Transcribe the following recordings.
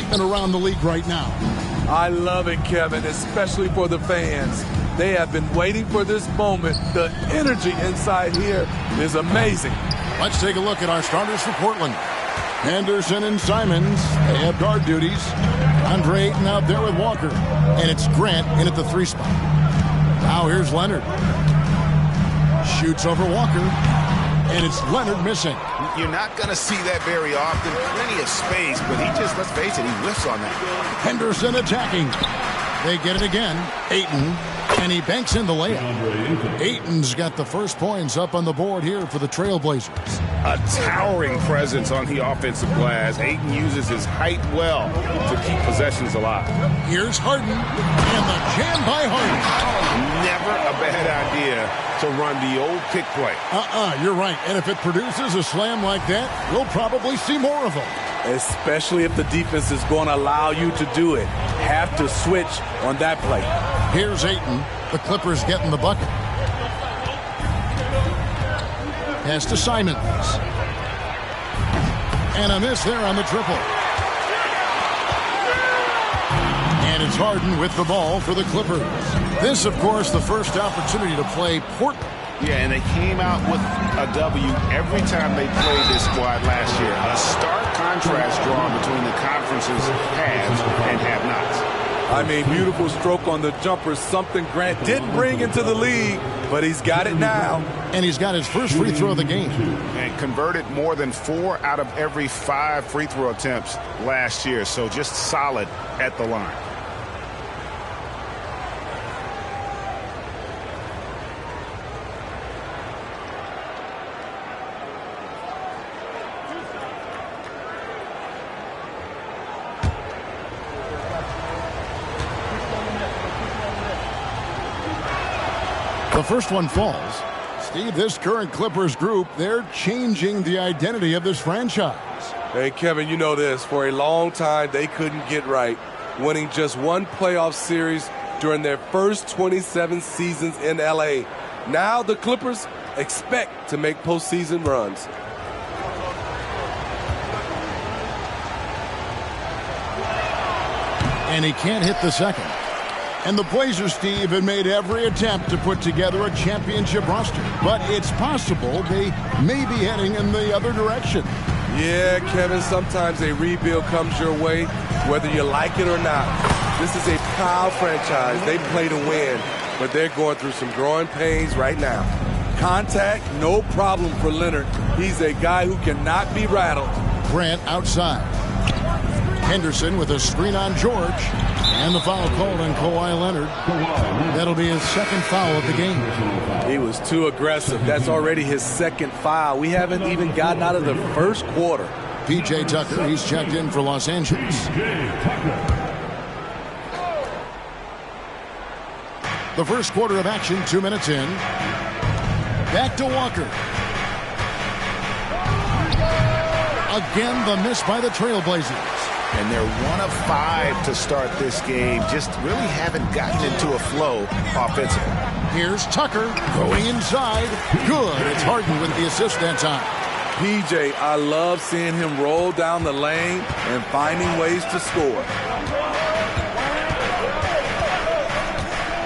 excitement around the league right now. I love it, Kevin, especially for the fans. They have been waiting for this moment. The energy inside here is amazing. Let's take a look at our starters for Portland. Henderson and Simons, they have guard duties. Andre Ayton out there with Walker. And it's Grant in at the 3 spot. Now here's Leonard. Shoots over Walker. And it's Leonard missing. You're not going to see that very often. Plenty of space, but he just, let's face it, he whiffs on that. Henderson attacking. They get it again. Ayton. And he banks in the layup. Ayton's got the first points up on the board here for the Trailblazers. A towering presence on the offensive glass. Ayton uses his height well to keep possessions alive. Here's Harden. And the jam by Harden. Never a bad idea to run the old kick play. You're right. And if it produces a slam like that, we'll probably see more of them. Especially if the defense is going to allow you to do it. Have to switch on that play. Here's Ayton. The Clippers getting the bucket. Pass to Simons. And a miss there on the triple. And it's Harden with the ball for the Clippers. This, of course, the first opportunity to play Portland. Yeah, and they came out with a W every time they played this squad last year. A stark contrast drawn between the conference's haves and have-nots. I mean, beautiful stroke on the jumper, something Grant didn't bring into the league, but he's got it now. And he's got his first free throw of the game. And converted more than 4 out of every 5 free throw attempts last year, so just solid at the line. The first one falls. Steve, this current Clippers group, they're changing the identity of this franchise. Hey, Kevin, you know this. For a long time, they couldn't get right, winning just one playoff series during their first 27 seasons in L.A. Now the Clippers expect to make postseason runs. And he can't hit the second. And the Blazers, Steve, have made every attempt to put together a championship roster. But it's possible they may be heading in the other direction. Yeah, Kevin, sometimes a rebuild comes your way, whether you like it or not. This is a proud franchise. They play to win, but they're going through some growing pains right now. Contact, no problem for Leonard. He's a guy who cannot be rattled. Grant outside. Henderson with a screen on George. And the foul called on Kawhi Leonard. That'll be his second foul of the game. He was too aggressive. That's already his second foul. We haven't even gotten out of the first quarter. P.J. Tucker, he's checked in for Los Angeles. The first quarter of action, 2 minutes in. Back to Walker. Again, the miss by the Trailblazers. And they're 1 of 5 to start this game. Just really haven't gotten into a flow offensively. Here's Tucker going inside. Good. It's Harden with the assist that time. PJ, I love seeing him roll down the lane and finding ways to score.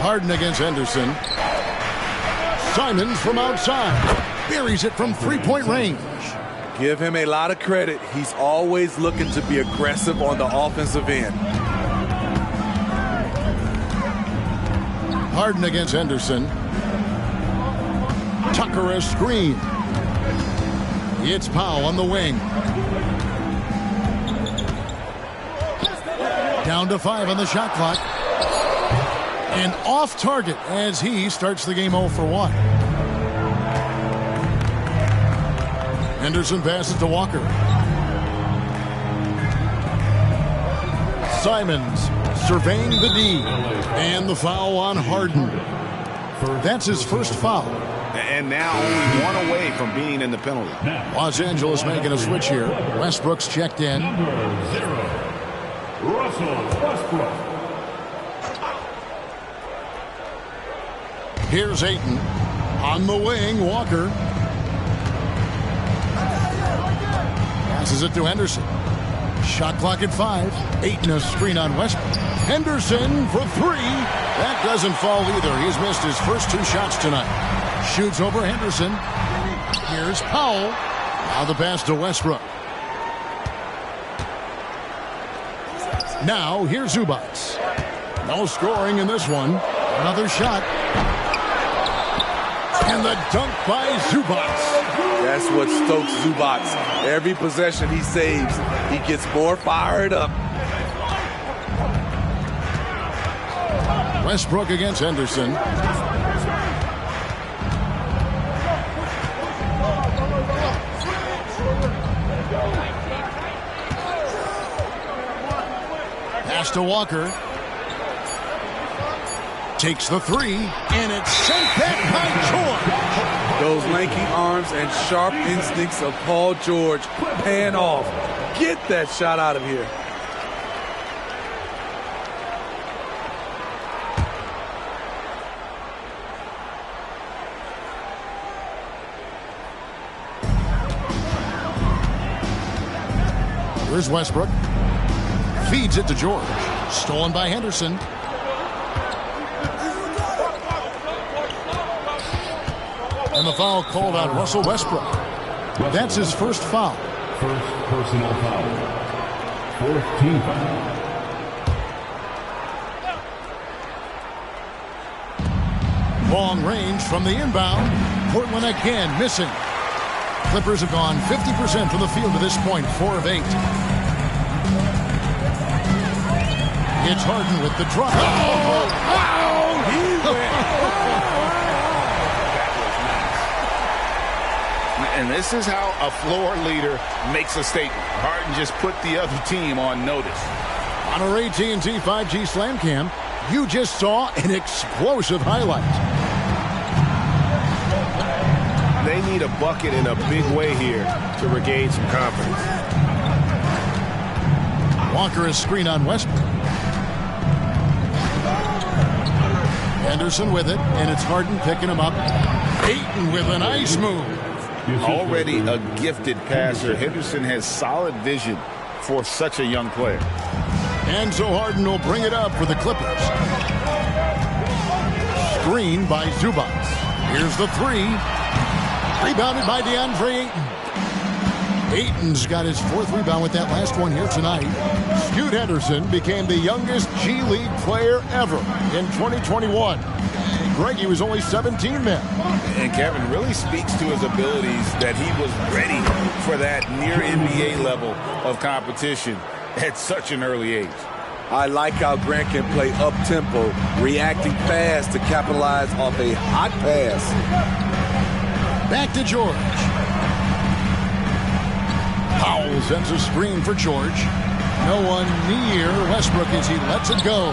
Harden against Henderson. Simons from outside. Buries it from three-point range. Give him a lot of credit. He's always looking to be aggressive on the offensive end. Harden against Henderson. Tucker a screen. It's Powell on the wing. Down to 5 on the shot clock. And off target as he starts the game 0 for 1. Henderson passes to Walker. Simons surveying the D. And the foul on Harden. That's his first foul. And now only 1 away from being in the penalty. Los Angeles making a switch here. Westbrook's checked in. Russell Westbrook. Here's Ayton. On the wing, Walker. Passes it to Henderson. Shot clock at 5. Ayton a screen on Westbrook. Henderson for 3. That doesn't fall either. He's missed his first 2 shots tonight. Shoots over Henderson. Here's Powell. Now the pass to Westbrook. Now here's Zubac. No scoring in this one. Another shot. And the dunk by Zubac. That's what stokes Zubac. Every possession he saves, he gets more fired up. Westbrook against Henderson. Pass to Walker. Takes the 3, and it's sent back by George. Those lanky arms and sharp instincts of Paul George paying off. Get that shot out of here. Here's Westbrook. Feeds it to George. Stolen by Henderson. And the foul called on Russell Westbrook. That's his first foul. First personal foul. 4th team foul. Long range from the inbound. Portland again missing. Clippers have gone 50% from the field to this point, 4 of 8. It's Harden with the drop. And this is how a floor leader makes a statement. Harden just put the other team on notice. On our AT&T 5G Slam Cam, you just saw an explosive highlight. They need a bucket in a big way here to regain some confidence. Walker is screen on Westbrook. Henderson with it, and it's Harden picking him up. Ayton with a nice move. Already a gifted passer, Henderson has solid vision for such a young player. And so Harden will bring it up for the Clippers. Screen by Zubac. Here's the 3. Rebounded by DeAndre Ayton. Ayton's got his 4th rebound with that last one here tonight. Scoot Henderson became the youngest G League player ever in 2021. Greg, he was only 17 then. And Kevin really speaks to his abilities that he was ready for that near NBA level of competition at such an early age. I like how Grant can play up-tempo, reacting fast to capitalize off a hot pass. Back to George. Powell sends a screen for George. No one near Westbrook as he lets it go.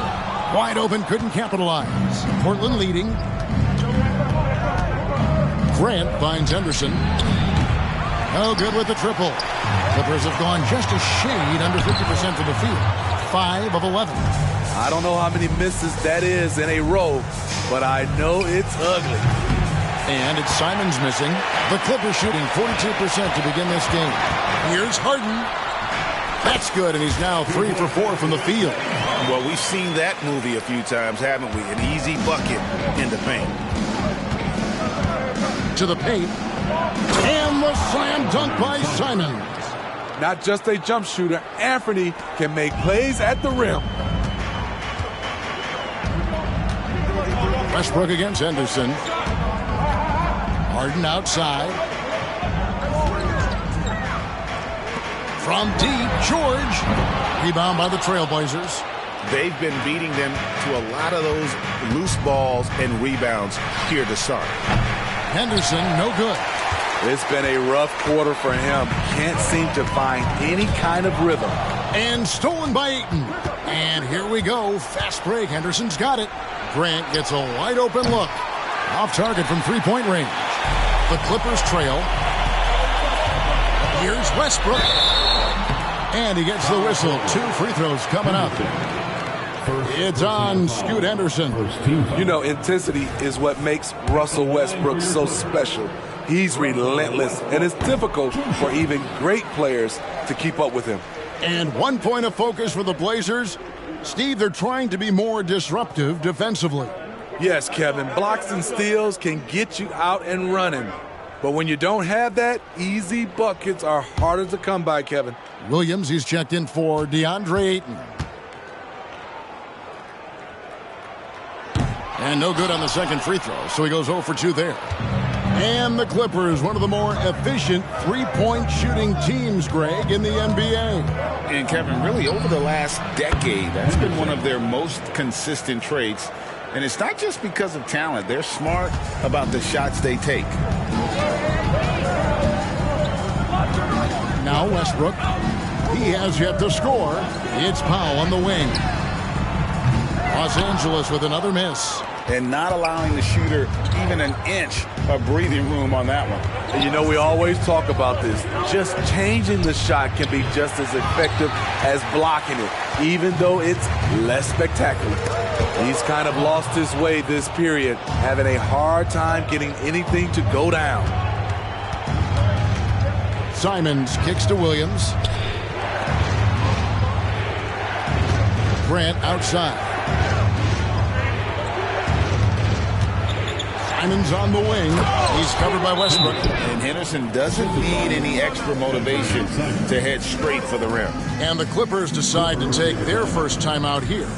Wide open, couldn't capitalize. Portland leading. Grant finds Henderson. No good with the triple. Clippers have gone just a shade under 50% of the field. 5 of 11. I don't know how many misses that is in a row, but I know it's ugly. And it's Simons missing. The Clippers shooting 42% to begin this game. Here's Harden. That's good, and he's now 3 for 4 from the field. Well, we've seen that movie a few times, haven't we? An easy bucket in the paint. To the paint. And the slam dunk by Simons. Not just a jump shooter, Anthony can make plays at the rim. Westbrook against Henderson. Harden outside. From deep, George. Rebound by the Trailblazers. They've been beating them to a lot of those loose balls and rebounds here to start. Henderson, no good. It's been a rough quarter for him. Can't seem to find any kind of rhythm. And stolen by Ayton. And here we go. Fast break. Henderson's got it. Grant gets a wide open look. Off target from three-point range. The Clippers trail. Here's Westbrook. And he gets the whistle. 2 free throws coming up. It's on Scoot Henderson. You know, intensity is what makes Russell Westbrook so special. He's relentless, and it's difficult for even great players to keep up with him. And 1 point of focus for the Blazers. Steve, they're trying to be more disruptive defensively. Yes, Kevin, blocks and steals can get you out and running. But when you don't have that, easy buckets are harder to come by, Kevin. Williams, he's checked in for DeAndre Ayton. And no good on the second free throw, so he goes 0 for 2 there. And the Clippers, one of the more efficient three-point shooting teams, Greg, in the NBA. And Kevin, really over the last decade, that's been one of their most consistent traits. And it's not just because of talent. They're smart about the shots they take. Now Westbrook. He has yet to score. It's Powell on the wing. Los Angeles with another miss. And not allowing the shooter even an inch of breathing room on that one. And you know, we always talk about this. Just changing the shot can be just as effective as blocking it, even though it's less spectacular. He's kind of lost his way this period, having a hard time getting anything to go down. Simons kicks to Williams. Grant outside. Simons on the wing. He's covered by Westbrook. And Henderson doesn't need any extra motivation to head straight for the rim. And the Clippers decide to take their first timeout here.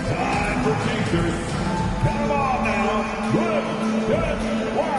Time for takers. Come on now. Good. Wow.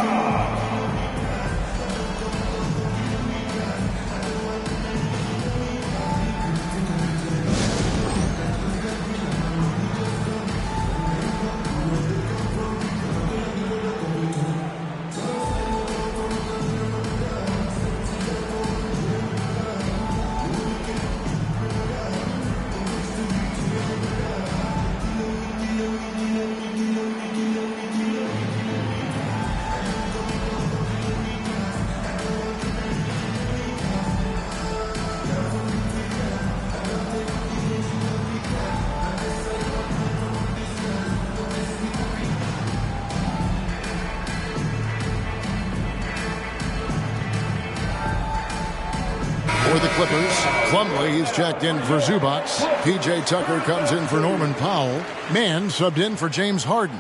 For the Clippers, Plumlee, he's checked in for Zubac. P.J. Tucker comes in for Norman Powell. Mann subbed in for James Harden.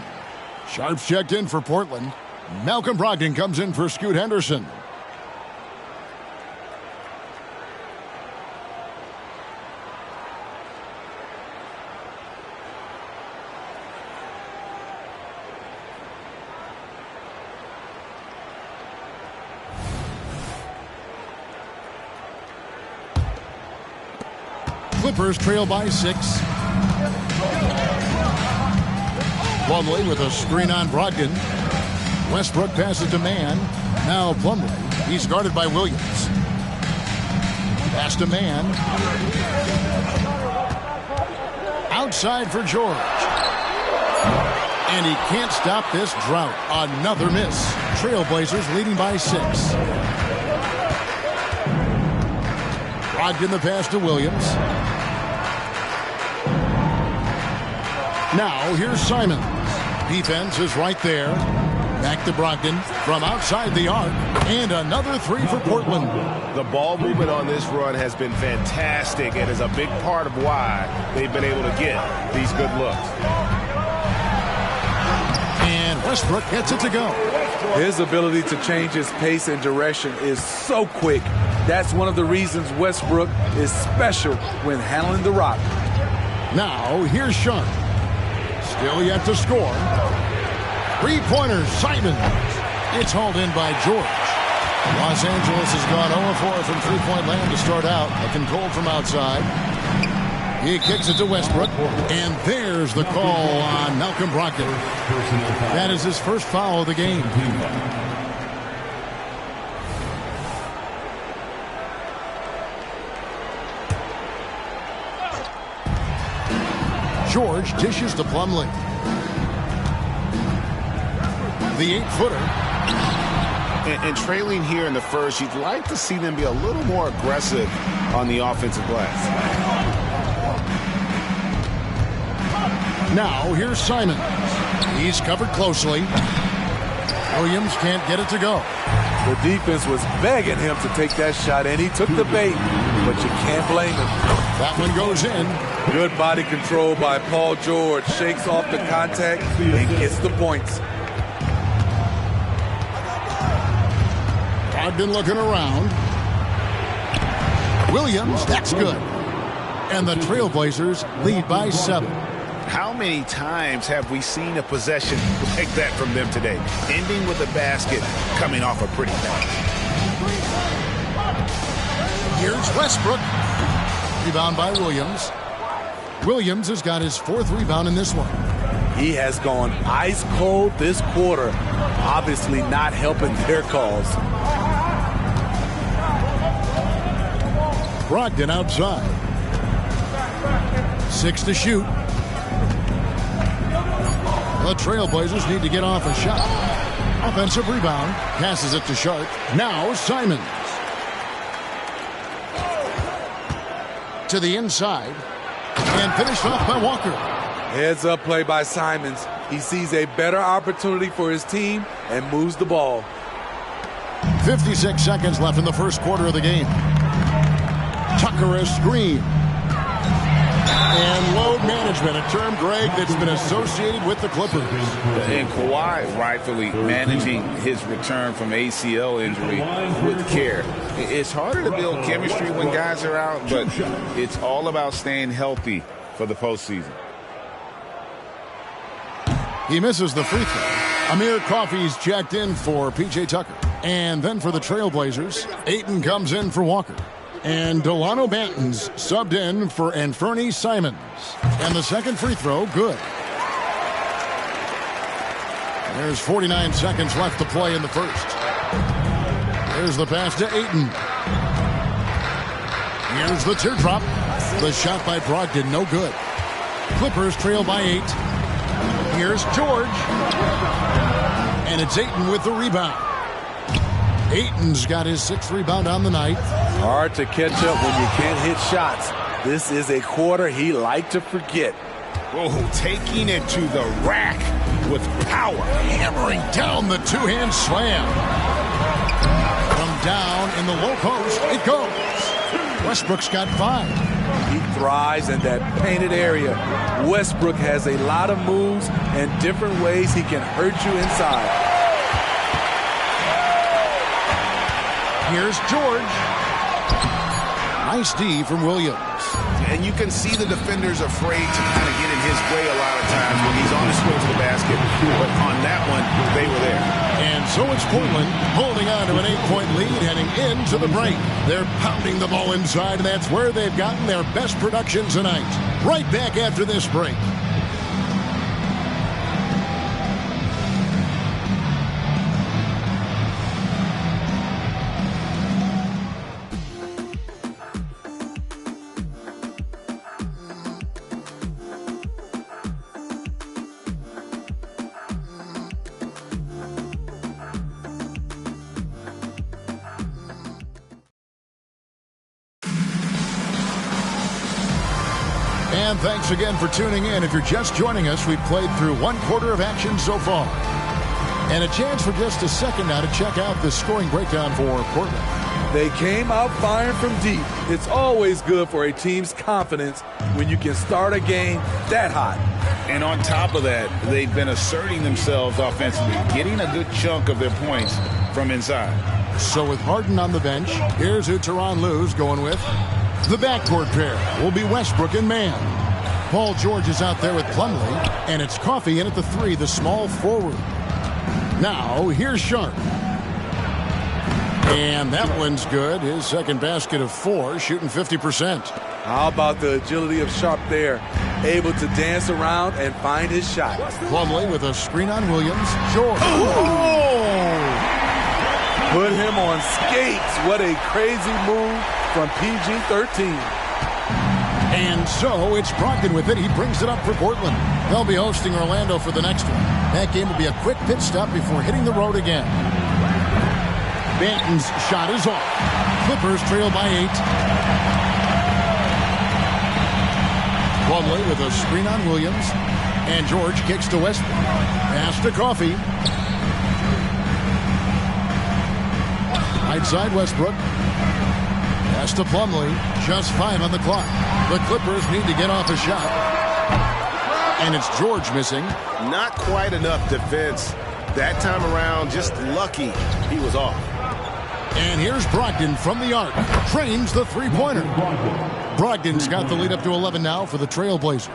Sharp's checked in for Portland. Malcolm Brogdon comes in for Scoot Henderson. Clippers trail by 6. Plumlee with a screen on Brogdon. Westbrook passes to Mann. Now Plumlee. He's guarded by Williams. Pass to Mann. Outside for George. And he can't stop this drought. Another miss. Trailblazers leading by 6. Brogdon the pass to Williams. Now here's Simons. Defense is right there. Back to Brogdon from outside the arc. And another 3 for Portland. The ball movement on this run has been fantastic and is a big part of why they've been able to get these good looks. And Westbrook gets it to go. His ability to change his pace and direction is so quick. That's one of the reasons Westbrook is special when handling the rock. Now here's Sean. Still yet to score. Three-pointer, Simons. It's hauled in by George. Los Angeles has gone 0-4 from three-point land to start out. Looking cold from outside. He kicks it to Westbrook. And there's the call on Malcolm Brogdon. That is his first foul of the game. George dishes to Plumlee. The 8-footer. And trailing here in the first, you'd like to see them be a little more aggressive on the offensive glass. Now here's Simons. He's covered closely. Williams can't get it to go. The defense was begging him to take that shot, and he took the bait. but you can't blame him. That one goes in. Good body control by Paul George. Shakes off the contact and gets the points. Brogdon looking around. Williams, that's good. And the Trailblazers lead by 7. How many times have we seen a possession like that from them today? Ending with a basket, coming off a pretty pass. Here's Westbrook. Rebound by Williams. Williams has got his 4th rebound in this one. He has gone ice cold this quarter. Obviously not helping their cause. Brogdon outside. 6 to shoot. The Trailblazers need to get off a shot. Offensive rebound. Passes it to Sharp. Now Simons. To the inside. And finished off by Walker. Heads up play by Simons. He sees a better opportunity for his team and moves the ball. 56 seconds left in the first quarter of the game. Tucker a screen. And load management, a term, Greg, that's been associated with the Clippers. And Kawhi rightfully managing his return from ACL injury with care. It's harder to build chemistry when guys are out, but it's all about staying healthy for the postseason. He misses the free throw. Amir Coffey's checked in for P.J. Tucker. And then for the Trailblazers, Ayton comes in for Walker. And Delano Banton's subbed in for Anfernee Simons. And the second free throw, good. There's 49 seconds left to play in the first. There's the pass to Ayton. Here's the teardrop. The shot by Brogdon, no good. Clippers trail by 8. Here's George. And it's Ayton with the rebound. Ayton's got his 6th rebound on the night. Hard to catch up when you can't hit shots. This is a quarter he liked to forget. Oh, taking it to the rack with power. Hammering down the two-hand slam. From down in the low post, it goes. Westbrook's got 5. He thrives in that painted area. Westbrook has a lot of moves and different ways he can hurt you inside. Here's George. Nice D from Williams. And you can see the defenders afraid to kind of get in his way a lot of times when he's on his way to the basket. But on that one, they were there. And so it's Portland holding on to an 8-point lead heading into the break. They're pounding the ball inside, and that's where they've gotten their best production tonight. Right back after this break. And thanks again for tuning in. If you're just joining us, we've played through 1 quarter of action so far. And a chance for just a second now to check out the scoring breakdown for Portland. They came out firing from deep. It's always good for a team's confidence when you can start a game that hot. And on top of that, they've been asserting themselves offensively, getting a good chunk of their points from inside. So with Harden on the bench, here's who Tyronn Lue's going with. The backcourt pair will be Westbrook and Mann. Paul George is out there with Plumlee, and it's Coffey in at the 3, the small forward. Now, here's Sharp. And that one's good. His second basket of 4, shooting 50%. How about the agility of Sharp there? Able to dance around and find his shot. Plumlee with a screen on Williams. George. Put him on skates. What a crazy move from PG-13. And so it's Brogdon with it. He brings it up for Portland. They'll be hosting Orlando for the next one. That game will be a quick pit stop before hitting the road again. Banton's shot is off. Clippers trail by 8. Plumlee with a screen on Williams. And George kicks to Westbrook. Pass to Coffey. Right side Westbrook. Pass to Plumlee. Just 5 on the clock. The Clippers need to get off a shot. And it's George missing. Not quite enough defense. That time around, just lucky he was off. And here's Brogdon from the arc. Trains the three-pointer. Brogdon's got the lead up to 11 now for the Trailblazers.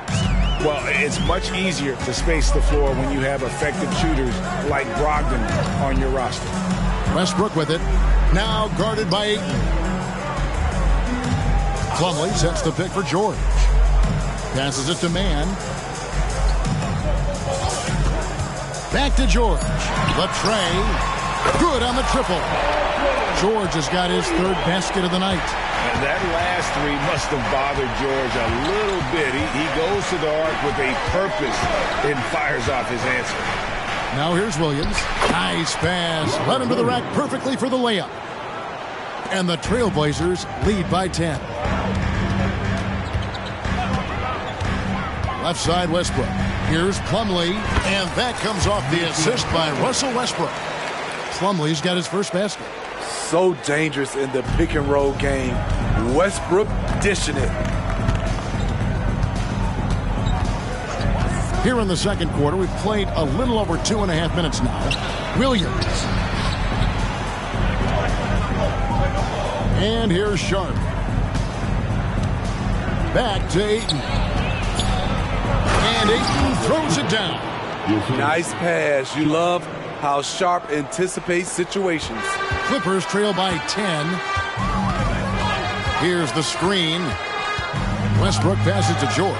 Well, it's much easier to space the floor when you have effective shooters like Brogdon on your roster. Westbrook with it. Now guarded by Ayton. Plumlee sets the pick for George. Passes it to Mann. Back to George. The tray. Good on the triple. George has got his 3rd basket of the night. And that last 3 must have bothered George a little bit. He goes to the arc with a purpose and fires off his answer. Now here's Williams. Nice pass. Led him to the rack perfectly for the layup. And the Trailblazers lead by 10. Left side Westbrook. Here's Plumlee. And that comes off the assist by Russell Westbrook. Plumlee's got his first basket. So dangerous in the pick and roll game. Westbrook dishing it. Here in the second quarter, we've played a little over 2.5 minutes now. Williams. And here's Sharp. Back to Ayton. And Ayton throws it down. Nice pass. You love how Sharp anticipates situations. Clippers trail by 10. Here's the screen. Westbrook passes to George.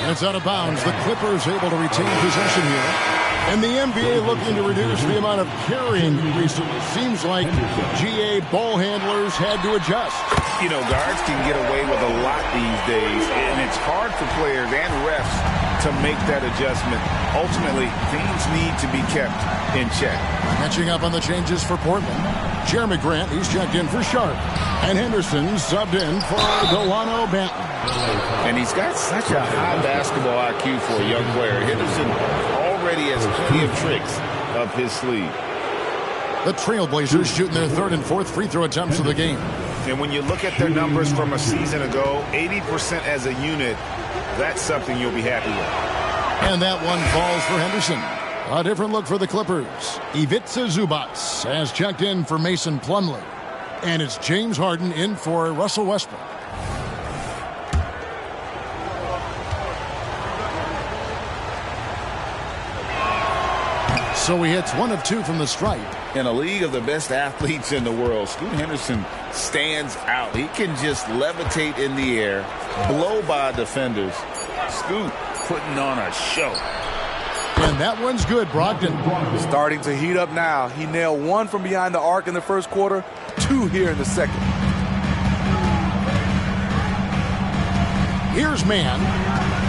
And it's out of bounds. The Clippers able to retain possession here. And the NBA looking to reduce the amount of carrying recently. Seems like GA ball handlers had to adjust. You know, guards can get away with a lot these days, and it's hard for players and refs to make that adjustment. Ultimately, things need to be kept in check. Catching up on the changes for Portland. Jeremy Grant, he's checked in for Sharp. And Henderson subbed in for Delano Banton. And he's got such a high basketball IQ for a young player. Henderson already has plenty of tricks up his sleeve. The Trailblazers shooting their 3rd and 4th free throw attempts of the game. And when you look at their numbers from a season ago, 80% as a unit, that's something you'll be happy with. And that one falls for Henderson. A different look for the Clippers. Ivica Zubac has checked in for Mason Plumlee. And it's James Harden in for Russell Westbrook. So he hits 1 of 2 from the stripe. In a league of the best athletes in the world, Scoot Henderson stands out. He can just levitate in the air, blow by defenders. Scoot putting on a show. And that one's good, Brogdon. Starting to heat up now. He nailed 1 from behind the arc in the first quarter, 2 here in the second. Here's Mann.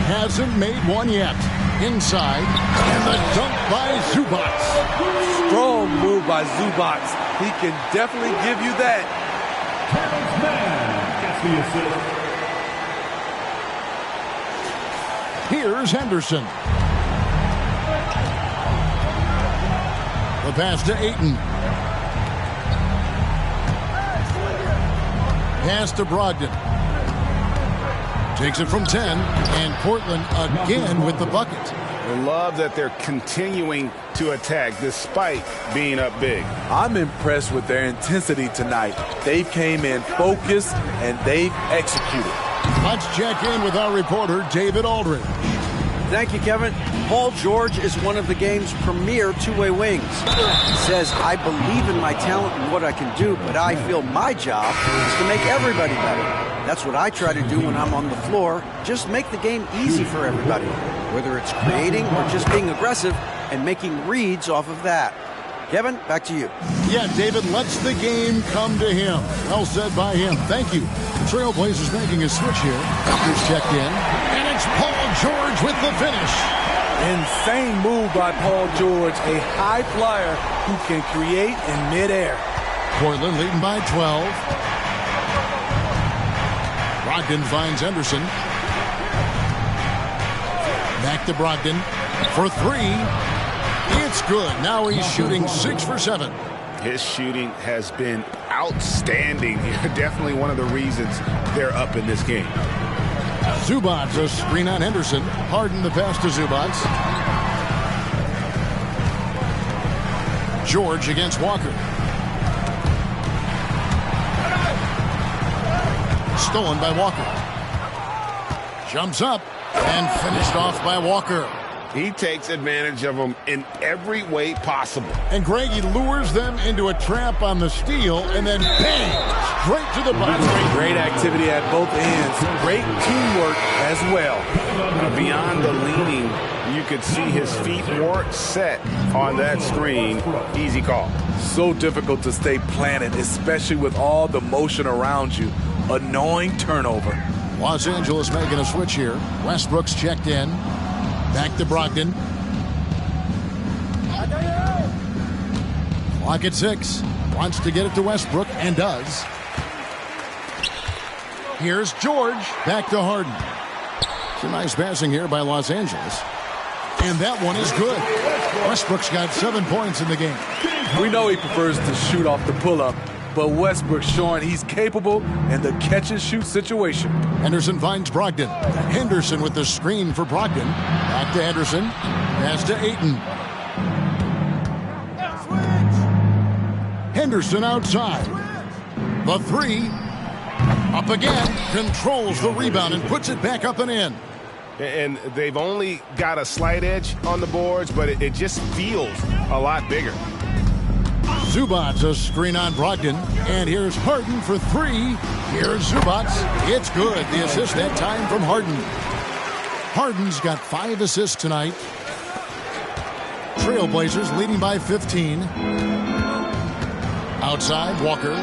Hasn't made 1 yet. Inside. And the dunk by Zubac. Strong move by Zubac. He can definitely give you that. Here's Henderson. The pass to Ayton. Pass to Brogdon. Takes it from 10, and Portland again with the bucket. I love that they're continuing to attack despite being up big. I'm impressed with their intensity tonight. They came in focused, and they've executed. Let's check in with our reporter, David Aldridge. Thank you, Kevin. Paul George is one of the game's premier two-way wings. He says, I believe in my talent and what I can do, but I feel my job is to make everybody better. That's what I try to do when I'm on the floor. Just make the game easy for everybody, whether it's creating or just being aggressive and making reads off of that. Kevin, back to you. Yeah, David lets the game come to him. Well said by him. Thank you. The Trailblazers making a switch here. Here's checked in. And it's Paul George with the finish. Insane move by Paul George, a high flyer who can create in midair. Portland leading by 12. Brogdon finds Henderson. Back to Brogdon for 3. It's good. Now he's shooting 6 for 7. His shooting has been outstanding. Definitely one of the reasons they're up in this game. Zubats a screen on Henderson. Harden the pass to Zubats. George against Walker. Stolen by Walker. Jumps up and finished off by Walker. He takes advantage of them in every way possible. And Greg, he lures them into a trap on the steal and then bang, straight to the box. Great activity at both ends. Great teamwork as well. Beyond the leaning, you could see his feet weren't set on that screen. Easy call. So difficult to stay planted, especially with all the motion around you. Annoying turnover. Los Angeles making a switch here. Westbrook's checked in. Back to Brogdon. Clock at 6. Wants to get it to Westbrook and does. Here's George. Back to Harden. Some nice passing here by Los Angeles. And that one is good. Westbrook's got 7 points in the game. We know he prefers to shoot off the pull-up, but Westbrook's showing he's capable in the catch-and-shoot situation. Henderson finds Brogdon. Henderson with the screen for Brogdon. Back to Henderson. Pass to Ayton. Henderson outside. The three. Up again. Controls the rebound and puts it back up and in. And they've only got a slight edge on the boards, but it just feels a lot bigger. Zubats a screen on Brogdon. And here's Harden for three. Here's Zubats. It's good. The assist that time from Harden. Harden's got 5 assists tonight. Trailblazers leading by 15. Outside, Walker.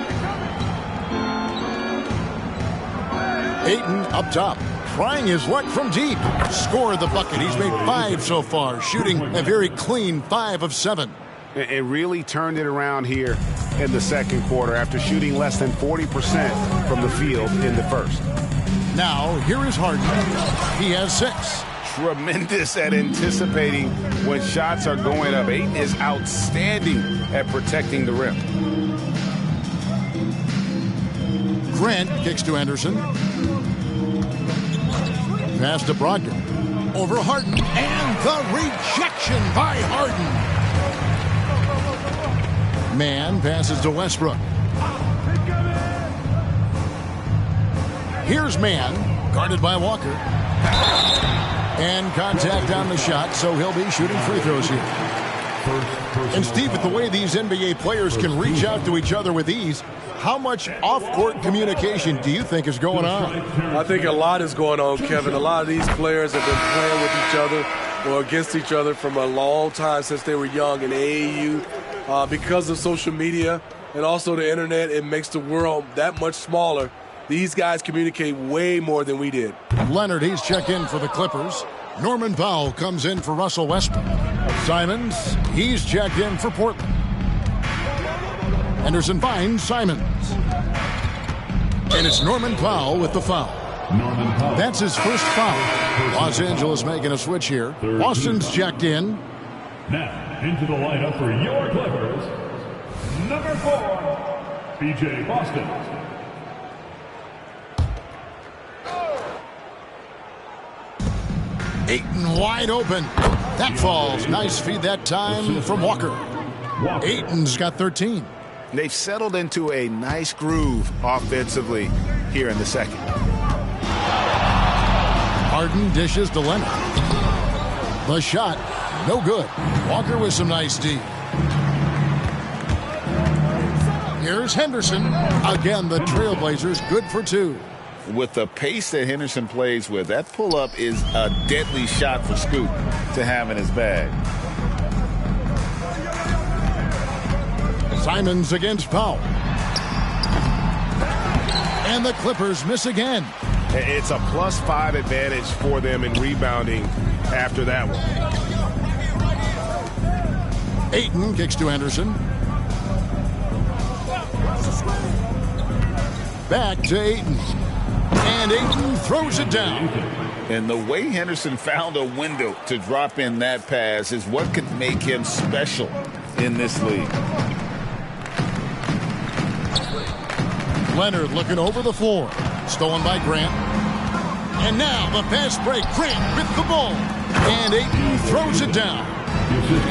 Ayton up top. Trying his luck from deep. Scored the bucket. He's made 5 so far. Shooting a very clean 5 of 7. It really turned it around here in the second quarter after shooting less than 40% from the field in the first. Now, here is Harden. He has 6. Tremendous at anticipating when shots are going up. Ayton is outstanding at protecting the rim. Grant kicks to Anderson. Pass to Brogdon. Over Harden. And the rejection by Harden. Man passes to Westbrook. Here's Man, guarded by Walker. And contact on the shot, so he'll be shooting free throws here. And Steve, with the way these NBA players can reach out to each other with ease, how much off-court communication do you think is going on? I think a lot is going on, Kevin. A lot of these players have been playing with each other or against each other from a long time since they were young in AAU. Because of social media and also the internet, it makes the world that much smaller. These guys communicate way more than we did. Leonard, he's checked in for the Clippers. Norman Powell comes in for Russell Westbrook. Simons, he's checked in for Portland. Henderson finds Simons. And it's Norman Powell with the foul. That's his first foul. Los Angeles making a switch here. Boston's checked in. Now, into the lineup for your Clippers, number 4, B.J. Boston. Ayton wide open. That falls. Nice feed that time from Walker. Ayton's got 13. They've settled into a nice groove offensively here in the second. Harden dishes to Leonard. The shot, no good. Walker with some nice D. Here's Henderson. Again, the Trailblazers good for 2. With the pace that Henderson plays with, that pull-up is a deadly shot for Scoot to have in his bag. Simons against Powell. And the Clippers miss again. It's a +5 advantage for them in rebounding after that one. Ayton kicks to Henderson. Back to Ayton. And Ayton throws it down. And the way Henderson found a window to drop in that pass is what could make him special in this league. Leonard looking over the floor. Stolen by Grant. And now the fast break. Grant with the ball. And Ayton throws it down.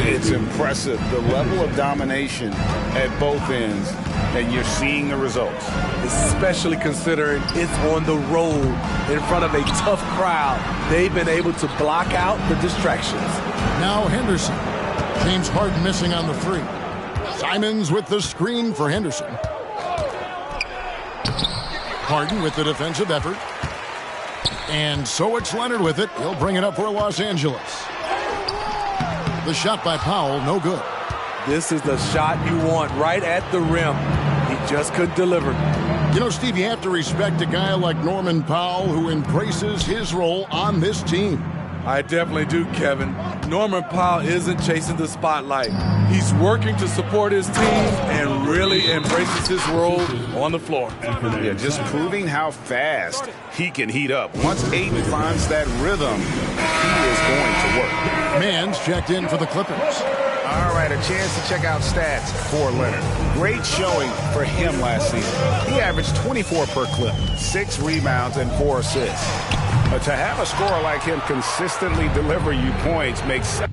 It's impressive, the level of domination at both ends, and you're seeing the results. Especially considering it's on the road in front of a tough crowd. They've been able to block out the distractions. Now Henderson. James Harden missing on the three. Simons with the screen for Henderson. Harden with the defensive effort. And so it's Leonard with it. He'll bring it up for Los Angeles. The shot by Powell, no good. This is the shot you want right at the rim. He just couldn't deliver. You know, Steve, you have to respect a guy like Norman Powell who embraces his role on this team. I definitely do, Kevin. Norman Powell isn't chasing the spotlight. He's working to support his team and really embraces his role on the floor. Yeah, just proving how fast he can heat up. Once Ayton finds that rhythm, he is going to work. Mann's checked in for the Clippers. All right, a chance to check out stats for Leonard. Great showing for him last season. He averaged 24 per clip, 6 rebounds, and 4 assists. But to have a scorer like him consistently deliver you points makes sense.